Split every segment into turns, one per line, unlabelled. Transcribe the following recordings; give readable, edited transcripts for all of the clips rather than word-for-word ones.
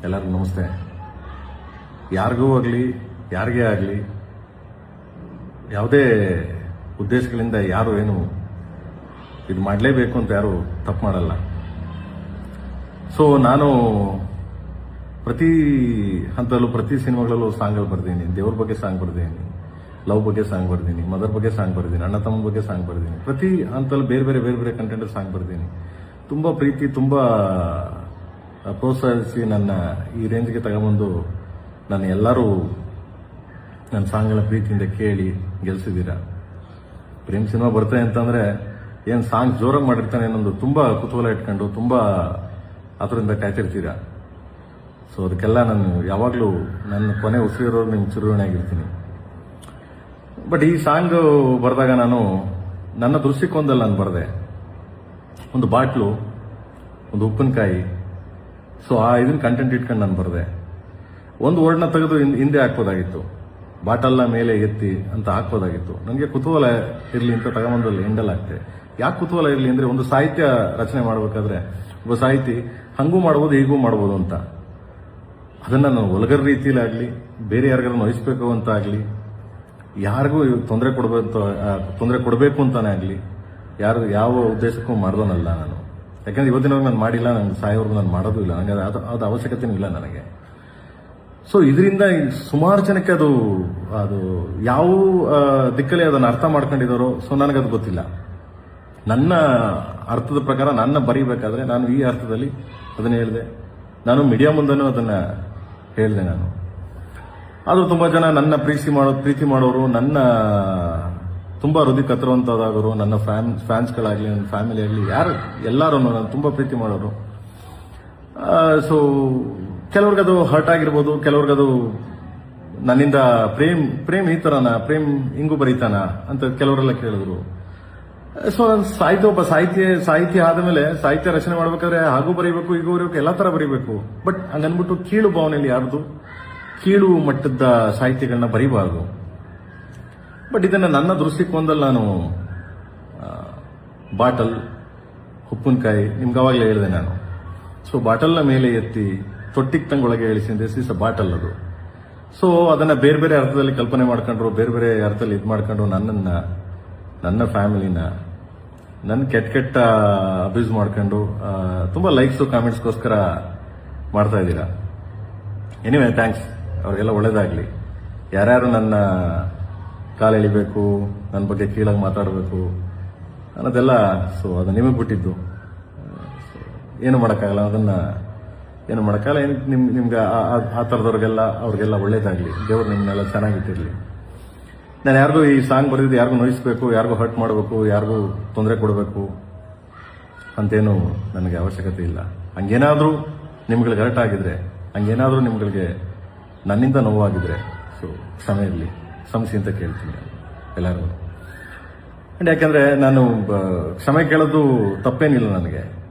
ಎಲ್ಲರಿಗೂ ನಮಸ್ತೆ. ಯಾರಿಗೂ ಆಗಲಿ ಯಾರಿಗೇ ಆಗಲಿ ಯಾವುದೇ ಉದ್ದೇಶಗಳಿಂದ ಯಾರು ಏನು ಇದು ಮಾಡಲೇಬೇಕು ಅಂತ ಯಾರು ತಪ್ಪು ಮಾಡಲ್ಲ. ಸೊ ನಾನು ಪ್ರತಿ ಹಂತದಲ್ಲೂ ಪ್ರತಿ ಸಿನಿಮಾಗಳಲ್ಲೂ ಸಾಂಗ್ಗಳು ಬರ್ದೀನಿ. ದೇವ್ರ ಬಗ್ಗೆ ಸಾಂಗ್ ಬರ್ದೀನಿ, ಲವ್ ಬಗ್ಗೆ ಸಾಂಗ್ ಬರ್ದೀನಿ, ಮದರ್ ಬಗ್ಗೆ ಸಾಂಗ್ ಬರ್ದೀನಿ, ಅಣ್ಣ ತಮ್ಮ ಬಗ್ಗೆ ಸಾಂಗ್ ಬರ್ದೀನಿ. ಪ್ರತಿ ಹಂತದಲ್ಲೂ ಬೇರೆ ಬೇರೆ ಬೇರೆ ಬೇರೆ ಕಂಟೆಂಟ್ ಸಾಂಗ್ ಬರ್ದೀನಿ. ತುಂಬ ಪ್ರೀತಿ, ತುಂಬ ಪ್ರೋತ್ಸಾಹಿಸಿ ನನ್ನ ಈ ರೇಂಜ್ಗೆ ತಗೊಂಬಂದು ನಾನು ಎಲ್ಲರೂ ನನ್ನ ಸಾಂಗ್ಗಳ ಪ್ರೀತಿಯಿಂದ ಕೇಳಿ ಗೆಲ್ಸಿದ್ದೀರಾ. ಪ್ರೇಮ್ ಸಿನಿಮಾ ಬರ್ತದೆ ಅಂತಂದ್ರೆ ಏನು ಸಾಂಗ್ ಜೋರಾಗಿ ಮಾಡಿರ್ತಾನೆ ಅನ್ನೋದು ತುಂಬ ಕುತೂಹಲ ಇಟ್ಕೊಂಡು ತುಂಬ ಅದರಿಂದ ಕಾಯ್ತಿರ್ತೀರಾ. ಸೊ ಅದಕ್ಕೆಲ್ಲ ನಾನು ಯಾವಾಗಲೂ ನನ್ನ ಕೊನೆ ಉಸಿರಿರೋರು ನಿಮ್ಗೆ ಚಿರುಣೆ ಆಗಿರ್ತೀನಿ. ಬಟ್ ಈ ಸಾಂಗ್ ಬರೆದಾಗ ನಾನು ನನ್ನ ದೃಷ್ಟಿಕೋನದಲ್ಲಿ ನಾನು ಬರೆದೆ. ಒಂದು ಬಾಟ್ಲು, ಒಂದು ಉಪ್ಪಿನಕಾಯಿ, ಸೊ ಇದನ್ನ ಕಂಟೆಂಟ್ ಇಟ್ಕೊಂಡು ನಾನು ಬರೆದೆ. ಒಂದು ವರ್ಡ್ನ ತೆಗೆದು ಹಿಂದೆ ಹಾಕ್ಬೋದಾಗಿತ್ತು, ಬಾಟಲ್ನ ಮೇಲೆ ಎತ್ತಿ ಅಂತ ಹಾಕ್ಬೋದಾಗಿತ್ತು. ನನಗೆ ಕುತೂಹಲ ಇರಲಿ ಅಂತ ತಗೊಂಬಂದಲ್ಲಿ ಎಂಡಲ್ ಆಗ್ತೆ. ಯಾಕೆ ಕುತೂಹಲ ಇರಲಿ ಅಂದರೆ, ಒಂದು ಸಾಹಿತ್ಯ ರಚನೆ ಮಾಡಬೇಕಾದ್ರೆ ಒಬ್ಬ ಸಾಹಿತಿ ಹಂಗೂ ಮಾಡ್ಬೋದು ಹೀಗೂ ಮಾಡ್ಬೋದು ಅಂತ, ಅದನ್ನು ನಾನು ಒಲಗರ ರೀತಿಯಲ್ಲಾಗಲಿ ಬೇರೆ ಯಾರಿಗಾರು ನೋಯಿಸ್ಬೇಕು ಅಂತ ಆಗಲಿ, ಯಾರಿಗೂ ತೊಂದರೆ ಕೊಡಬೇಕು ಅಂತಾನೆ ಆಗಲಿ ಯಾವ ಉದ್ದೇಶಕ್ಕೂ ಮಾಡ್ದೋನಲ್ಲ ನಾನು. ಯಾಕಂದ್ರೆ ಇವತ್ತಿನವಾಗ ನಾನು ಮಾಡಿಲ್ಲ, ನಂಗೆ ಸಾಯೋವರೆಗೂ ನಾನು ಮಾಡೋದು ಇಲ್ಲ, ನನಗೆ ಅದು ಅವಶ್ಯಕತೆನೂ ಇಲ್ಲ ನನಗೆ. ಸೊ ಇದರಿಂದ ಸುಮಾರು ಜನಕ್ಕೆ ಅದು ಯಾವ ದಿಕ್ಕಲ್ಲಿ ಅದನ್ನು ಅರ್ಥ ಮಾಡ್ಕೊಂಡಿದ್ದಾರೋ, ಸೊ ನನಗದು ಗೊತ್ತಿಲ್ಲ. ನನ್ನ ಅರ್ಥದ ಪ್ರಕಾರ ನನ್ನ ಬರೀಬೇಕಾದ್ರೆ ನಾನು ಈ ಅರ್ಥದಲ್ಲಿ ಅದನ್ನ ಹೇಳಿದೆ. ನಾನು ಮೀಡಿಯಾ ಮುಂದೆನೂ ಅದನ್ನ ಹೇಳಿದೆ. ನಾನು ಆದರೂ ತುಂಬ ಜನ ನನ್ನ ಪ್ರೀತಿ ಮಾಡೋರು, ನನ್ನ ತುಂಬ ಹೃದಯ ಕತ್ತರುವಂಥದ್ದಾಗೋರು, ನನ್ನ ಫ್ಯಾನ್ಸ್ಗಳಾಗಲಿ, ನನ್ನ ಫ್ಯಾಮಿಲಿ ಆಗಲಿ, ಯಾರು ಎಲ್ಲರೂ ನಾನು ತುಂಬ ಪ್ರೀತಿ ಮಾಡೋರು. ಸೊ ಕೆಲವ್ರಿಗದು ಹರ್ಟ್ ಆಗಿರ್ಬೋದು, ಕೆಲವ್ರಿಗದು ನನ್ನಿಂದ ಪ್ರೇಮ್ ಈ ಥರನ, ಪ್ರೇಮ್ ಹಿಂಗೂ ಬರೀತಾನ ಅಂತ ಕೆಲವರೆಲ್ಲ ಕೇಳಿದ್ರು. ಸೊ ನಾನು ಒಬ್ಬ ಸಾಹಿತ್ಯ ಆದಮೇಲೆ ಸಾಹಿತ್ಯ ರಚನೆ ಮಾಡ್ಬೇಕಾದ್ರೆ ಹಾಗೂ ಬರೀಬೇಕು, ಹೀಗೂ ಬರೀಬೇಕು, ಎಲ್ಲ ಥರ ಬರೀಬೇಕು. ಬಟ್ ಹಂಗನ್ಬಿಟ್ಟು ಕೀಳು ಭಾವನೆಯಲ್ಲಿ ಯಾರ್ದು ಕೀಳು ಮಟ್ಟದ ಸಾಹಿತ್ಯಗಳನ್ನ ಬರೀಬಾರ್ದು. ಬಟ್ ಇದನ್ನು ನನ್ನ ದೃಷ್ಟಿಕೋನದಲ್ಲಿ ನಾನು ಬಾಟಲ್, ಉಪ್ಪಿನಕಾಯಿ ನಿಮ್ಗೆ ಅವಾಗಲೇ ಹೇಳಿದೆ ನಾನು. ಸೊ ಬಾಟಲ್ನ ಮೇಲೆ ಎತ್ತಿ ತೊಟ್ಟಿಗೆ ತಂಗೊಳಗೆ ಇಳಿಸಿದ ದಿಸ್ ಇಸ್ ಅ ಬಾಟಲ್ ಅದು. ಸೊ ಅದನ್ನ ಬೇರೆ ಬೇರೆ ಅರ್ಥದಲ್ಲಿ ಕಲ್ಪನೆ ಮಾಡ್ಕೊಂಡ್ರು, ಬೇರೆ ಬೇರೆ ಅರ್ಥದಲ್ಲಿ ಇದು ಮಾಡ್ಕೊಂಡು ನನ್ನ ಫ್ಯಾಮಿಲಿನ ನನ್ನ ಕೆಟ್ಟ ಅಬ್ಯೂಸ್ ಮಾಡ್ಕೊಂಡು ತುಂಬ ಲೈಕ್ಸು ಕಾಮೆಂಟ್ಸ್ಗೋಸ್ಕರ ಮಾಡ್ತಾ ಇದ್ದೀರಾ. ಎನಿವೆ ಥ್ಯಾಂಕ್ಸ್, ಅವ್ರಿಗೆಲ್ಲ ಒಳ್ಳೇದಾಗಲಿ. ಯಾರ್ಯಾರು ನನ್ನ ಕಾಲು ಎಳಿಬೇಕು, ನನ್ನ ಬಗ್ಗೆ ಕೀಳಾಗಿ ಮಾತಾಡಬೇಕು ಅನ್ನೋದೆಲ್ಲ, ಸೊ ಅದು ನಿಮಗೆ ಬಿಟ್ಟಿದ್ದು. ಏನು ಮಾಡೋಕ್ಕಾಗಲ್ಲ, ಅದನ್ನು ಏನು ಮಾಡೋಕ್ಕಾಗಲ್ಲ. ನಿಮ್ಗೆ ಆ ಥರದವ್ರಿಗೆಲ್ಲ ಅವ್ರಿಗೆಲ್ಲ ಒಳ್ಳೇದಾಗಲಿ, ದೇವ್ರು ನಿಮ್ಮನ್ನೆಲ್ಲ ಚೆನ್ನಾಗಿಟ್ಟಿರಲಿ. ನಾನು ಯಾರಿಗೂ ಈ ಸಾಂಗ್ ಬರೆದಿದ್ದು ಯಾರಿಗೂ ನೋಯಿಸ್ಬೇಕು, ಯಾರಿಗೂ ಹರ್ಟ್ ಮಾಡಬೇಕು, ಯಾರಿಗೂ ತೊಂದರೆ ಕೊಡಬೇಕು ಅಂತೇನು ನನಗೆ ಅವಶ್ಯಕತೆ ಇಲ್ಲ. ಹಂಗೇನಾದರೂ ನಿಮ್ಗಳಿಗೆ ಹರ್ಟ್ ಆಗಿದ್ರೆ, ಹಂಗೇನಾದರೂ ನಿಮ್ಗಳಿಗೆ ನನ್ನಿಂದ ನೋವಾಗಿದ್ರೆ, ಸೊ ಕ್ಷಮೆ ಇರಲಿ, ಕ್ಷಮಿಸಿ ಅಂತ ಕೇಳ್ತೀನಿ ಎಲ್ಲರಿಗೂ. ಅಂಡ್ ಯಾಕಂದ್ರೆ ನಾನು ಕ್ಷಮೆ ಕೇಳೋದು ತಪ್ಪೇನಿಲ್ಲ ನನಗೆ.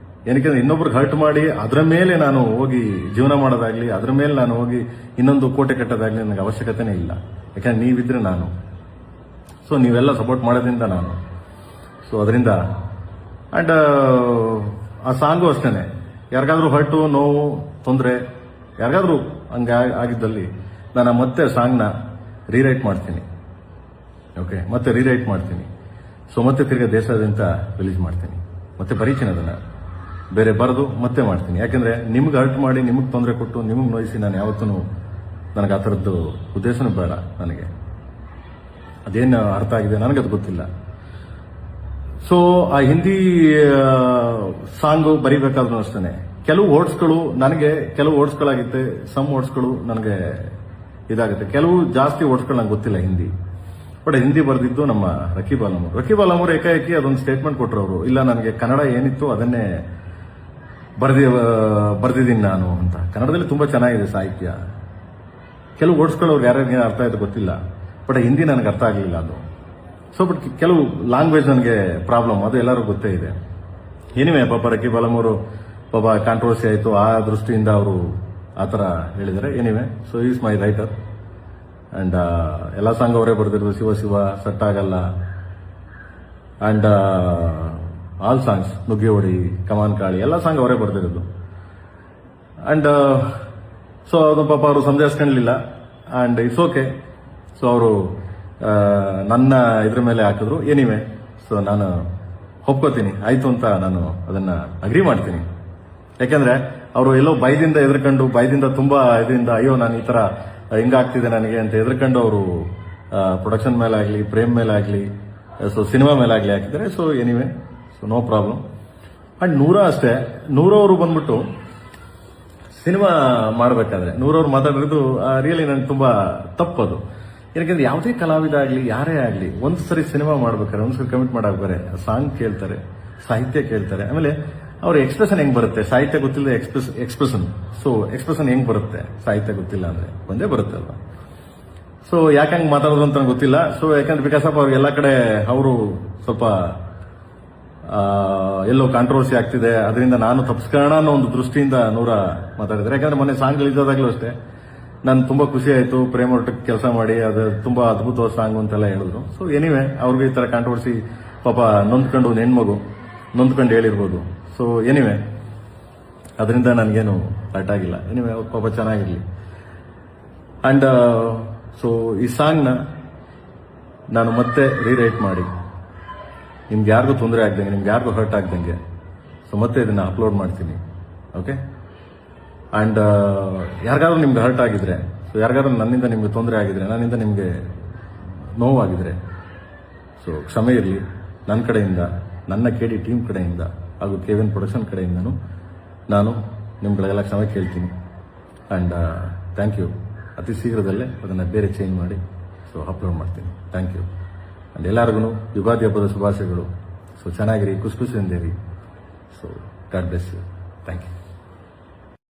ಏನಕ್ಕೆ ಇನ್ನೊಬ್ರಿಗೆ ಹರ್ಟ್ ಮಾಡಿ ಅದರ ಮೇಲೆ ನಾನು ಹೋಗಿ ಜೀವನ ಮಾಡೋದಾಗ್ಲಿ, ಅದರ ಮೇಲೆ ನಾನು ಹೋಗಿ ಇನ್ನೊಂದು ಕೋಟೆ ಕಟ್ಟೋದಾಗ್ಲಿ ನನಗೆ ಅವಶ್ಯಕತೆನೇ ಇಲ್ಲ. ಯಾಕಂದ್ರೆ ನೀವಿದ್ರೆ ನಾನು, ಸೊ ನೀವೆಲ್ಲ ಸಪೋರ್ಟ್ ಮಾಡೋದ್ರಿಂದ ನಾನು, ಸೊ ಅದರಿಂದ. ಅಂಡ್ ಆ ಸಾಂಗು ಅಷ್ಟೇ, ಯಾರಿಗಾದ್ರೂ ಹರ್ಟು, ನೋವು, ತೊಂದರೆ ಯಾರಿಗಾದ್ರೂ ಹಂಗೆ ಆಗಿದ್ದಲ್ಲಿ ನಾನು ಮತ್ತೆ ಸಾಂಗ್ನ ರೀರೈಟ್ ಮಾಡ್ತೀನಿ. ಓಕೆ, ಮತ್ತೆ ರೀರೈಟ್ ಮಾಡ್ತೀನಿ. ಸೊ ಮತ್ತೆ ತಿರ್ಗಾ ದೇಶಾದ್ಯಂತ ರಿಲೀಸ್ ಮಾಡ್ತೀನಿ, ಮತ್ತೆ ಬರೀತೀನಿ ಅದನ್ನು ಬೇರೆ ಬರೆದು ಮತ್ತೆ ಮಾಡ್ತೀನಿ. ಯಾಕೆಂದ್ರೆ ನಿಮ್ಗೆ ಹರ್ಟ್ ಮಾಡಿ, ನಿಮಗೆ ತೊಂದರೆ ಕೊಟ್ಟು, ನಿಮಗೆ ನೋಯಿಸಿ ನಾನು ಯಾವತ್ತೂ, ನನಗೆ ಆ ಥರದ್ದು ಉದ್ದೇಶನೂ ಬೇಡ. ನನಗೆ ಅದೇನು ಅರ್ಥ ಆಗಿದೆ ನನಗದು ಗೊತ್ತಿಲ್ಲ. ಸೊ ಆ ಹಿಂದಿ ಸಾಂಗು ಬರೀಬೇಕಾದ್ರೂ ಅಷ್ಟೇ ಕೆಲವು ವರ್ಡ್ಸ್ಗಳು ನನಗೆ, ಕೆಲವು ವರ್ಡ್ಸ್ಗಳಾಗುತ್ತೆ, ಸಮ್ ವರ್ಡ್ಸ್ಗಳು ನನಗೆ ಇದಾಗುತ್ತೆ, ಕೆಲವು ಜಾಸ್ತಿ ವರ್ಡ್ಸ್ಗಳು ನಂಗೆ ಗೊತ್ತಿಲ್ಲ ಹಿಂದಿ. ಬಟ್ ಹಿಂದಿ ಬರೆದಿದ್ದು ನಮ್ಮ ರಕೀಬ್ ಅಲಮೂರ್ ಏಕಾಏಕಿ ಅದೊಂದು ಸ್ಟೇಟ್ಮೆಂಟ್ ಕೊಟ್ಟರು ಅವರು, ಇಲ್ಲ ನನಗೆ ಕನ್ನಡ ಏನಿತ್ತು ಅದನ್ನೇ ಬರ್ದಿದ್ದೀನಿ ನಾನು ಅಂತ. ಕನ್ನಡದಲ್ಲಿ ತುಂಬಾ ಚೆನ್ನಾಗಿದೆ ಸಾಹಿತ್ಯ. ಕೆಲವು ವರ್ಡ್ಸ್ಗಳು ಅವ್ರಿಗೆ ಯಾರ್ಯಾರಿಗೆ ಅರ್ಥ ಆಯ್ತು ಗೊತ್ತಿಲ್ಲ, ಬಟ್ ಹಿಂದಿ ನನಗೆ ಅರ್ಥ ಆಗಲಿಲ್ಲ ಅದು. ಸೊ ಬಟ್ ಕೆಲವು ಲ್ಯಾಂಗ್ವೇಜ್ ನನಗೆ ಪ್ರಾಬ್ಲಮ್, ಅದು ಎಲ್ಲರೂ ಗೊತ್ತೇ ಇದೆ. ಏನಿವೆ ಪಾಪ ರಕೀಬ್ ಅಲಮೂರು ಪಾಪ ಕಾಂಟ್ರವರ್ಸಿ ಆಯಿತು, ಆ ದೃಷ್ಟಿಯಿಂದ ಅವರು ಆ ಥರ ಹೇಳಿದ್ದಾರೆ. ಏನಿವೆ, so is my writer and ಎಲ್ಲ ಸಾಂಗ್ ಅವರೇ ಬರೆದಿರೋದು. ಶಿವ ಶಿವ, ಸೆಟ್ ಆಗಲ್ಲ ಅಂಡ್ ಆಲ್ ಸಾಂಗ್ಸ್, ನುಗ್ಗೆ ಹೊಡಿ, ಕಮಾನ್ ಕಾಳಿ, ಎಲ್ಲ ಸಾಂಗ್ ಅವರೇ ಬರೆದಿರೋದು. ಅಂಡ್ ಸೊ ಅದು ಪಾಪ ಅವರು ಸಂಜಾಯಿಸ್ಕೊಳ್ಳಲಿಲ್ಲ ಅಂಡ್ ಇಟ್ಸ್ ಓಕೆ. ಸೊ ಅವರು ನನ್ನ ಇದ್ರ ಮೇಲೆ ಹಾಕಿದ್ರು. ಎನಿವೆ, ಸೊ ನಾನು ಒಪ್ಕೋತೀನಿ, ಆಯ್ತು ಅಂತ ನಾನು ಅದನ್ನ ಅಗ್ರಿ ಮಾಡ್ತೀನಿ. ಯಾಕಂದ್ರೆ ಅವರು ಎಲ್ಲೋ ಭಯದಿಂದ ಎದ್ರಕೊಂಡು, ಭಯದಿಂದ ತುಂಬಾ ಇದರಿಂದ ಅಯ್ಯೋ ನಾನು ಈ ತರ ಹಿಂಗಾಗ್ತಿದೆ ನನಗೆ ಅಂತ ಎದ್ರಕೊಂಡು ಅವರು ಪ್ರೊಡಕ್ಷನ್ ಮೇಲೆ ಆಗಲಿ, ಪ್ರೇಮ್ ಮೇಲೆ ಆಗಲಿ, ಸೊ ಸಿನಿಮಾ ಮೇಲೆ ಆಗಲಿ ಹಾಕಿದ್ದಾರೆ. So anyway, so no problem. And ನೂರ ಅಷ್ಟೇ, ನೂರವರು ಬಂದ್ಬಿಟ್ಟು ಸಿನಿಮಾ ಮಾಡಬೇಕಾದ್ರೆ ನೂರವ್ರು ಮಾತಾಡಿರೋದು ರಿಯಲಿ ನನಗೆ ತುಂಬಾ ತಪ್ಪದು. ಯಾಕಂದ್ರೆ ಯಾವುದೇ ಕಲಾವಿದ ಆಗಲಿ, ಯಾರೇ ಆಗಲಿ, ಒಂದು ಸರಿ ಸಿನಿಮಾ ಮಾಡ್ಬೇಕಾರೆ, ಒಂದ್ಸರಿ ಕಮಿಟ್ ಮಾಡಾಕ್ಬೇಕಾರೆ ಸಾಂಗ್ ಕೇಳ್ತಾರೆ, ಸಾಹಿತ್ಯ ಕೇಳ್ತಾರೆ, ಆಮೇಲೆ ಅವ್ರ ಎಕ್ಸ್ಪ್ರೆಷನ್ ಹೆಂಗ್ ಬರುತ್ತೆ, ಸಾಹಿತ್ಯ ಗೊತ್ತಿಲ್ಲ ಎಕ್ಸ್ಪ್ರೆಷನ್. ಸೊ ಎಕ್ಸ್ಪ್ರೆಷನ್ ಹೆಂಗ್ ಬರುತ್ತೆ ಸಾಹಿತ್ಯ ಗೊತ್ತಿಲ್ಲ ಅಂದ್ರೆ ಒಂದೇ ಬರುತ್ತೆ ಅಲ್ವಾ. ಸೊ ಯಾಕಂಗ್ ಮಾತಾಡೋದು ಅಂತ ನಂಗೆ ಗೊತ್ತಿಲ್ಲ. ಸೊ ಯಾಕಂದ್ರೆ ಬಿಕಾಸ್ ಆಫ್ ಅವ್ರಿಗೆ ಎಲ್ಲ ಕಡೆ ಅವರು ಸ್ವಲ್ಪ ಎಲ್ಲೋ ಕಾಂಟ್ರವರ್ಸಿ ಆಗ್ತಿದೆ, ಅದರಿಂದ ನಾನು ತಪ್ಪಿಸ್ಕೋಣ ಅನ್ನೋ ಒಂದು ದೃಷ್ಟಿಯಿಂದ ನೂರ ಮಾತಾಡಿದ್ದಾರೆ. ಯಾಕಂದ್ರೆ ಮೊನ್ನೆ ಸಾಂಗ್ ಇದ್ದಾಗಲೂ ಅಷ್ಟೇ ನಾನು ತುಂಬಾ ಖುಷಿ ಆಯ್ತು, ಪ್ರೇಮ್ ಒಟ್ಟಿಗೆ ಕೆಲಸ ಮಾಡಿ, ಅದು ತುಂಬಾ ಅದ್ಭುತವಾದ ಸಾಂಗ್ ಅಂತೆಲ್ಲ ಹೇಳಿದ್ರು. ಸೊ ಎನಿವೆ, ಅವ್ರಿಗೆ ಈ ತರ ಕಾಂಟ್ರವರ್ಸಿ ಪಾಪ ನೊಂದ್ಕೊಂಡು, ಒಂದು ಹೆಣ್ಮಗು ನೊಂದ್ಕೊಂಡು ಹೇಳಿರ್ಬೋದು. ಸೊ ಎನಿವೆ, ಅದರಿಂದ ನನಗೇನು ಹರ್ಟ್ ಆಗಿಲ್ಲ. ಎನಿವೆ, ಅವ್ರ ಪಾಪ ಚೆನ್ನಾಗಿರ್ಲಿ. ಅಂಡ್ ಸೊ ಈ ಸಾಂಗ್ನ ನಾನು ಮತ್ತೆ ರೀರೈಟ್ ಮಾಡಿ ನಿಮ್ಗೆ ಯಾರಿಗೂ ತೊಂದರೆ ಆಗ್ದಂಗೆ, ನಿಮ್ಗೆ ಯಾರಿಗೂ ಹರ್ಟ್ ಆಗ್ದಂಗೆ, ಸೊ ಮತ್ತೆ ಇದನ್ನ ಅಪ್ಲೋಡ್ ಮಾಡ್ತೀನಿ. ಓಕೆ. ಅಂಡ್ ಯಾರಿಗಾದ್ರೂ ನಿಮ್ಗೆ ಹರ್ಟ್ ಆಗಿದ್ರೆ, ಸೊ ಯಾರಿಗಾದ್ರೂ ನನ್ನಿಂದ ನಿಮ್ಗೆ ತೊಂದರೆ ಆಗಿದ್ರೆ, ನನ್ನಿಂದ ನಿಮ್ಗೆ ನೋವಾಗಿದ್ರೆ, ಸೊ ಕ್ಷಮೆ ಇರಲಿ. ನನ್ನ ಕಡೆಯಿಂದ, ನನ್ನ KD ಟೀಮ್ ಕಡೆಯಿಂದ ಹಾಗೂ KVN ಪ್ರೊಡಕ್ಷನ್ ಕಡೆಯಿಂದನೂ ನಾನು ನಿಮ್ಗಳಿಗೆಲ್ಲ ಕ್ಷಮೆ ಕೇಳ್ತೀನಿ. And thank you. ಅತಿ ಶೀಘ್ರದಲ್ಲೇ ಅದನ್ನು ಬೇರೆ ಚೇಂಜ್ ಮಾಡಿ ಸೊ ಅಪ್ಲೋಡ್ ಮಾಡ್ತೀನಿ. Thank you. ಅಂಡ್ ಎಲ್ಲರಿಗೂ ಯುಗಾದಿ ಹಬ್ಬದ ಶುಭಾಶಯಗಳು. ಸೊ ಚೆನ್ನಾಗಿರಿ, ಖುಷಿಯಿಂದಿರಿ. So God bless you. Thank you.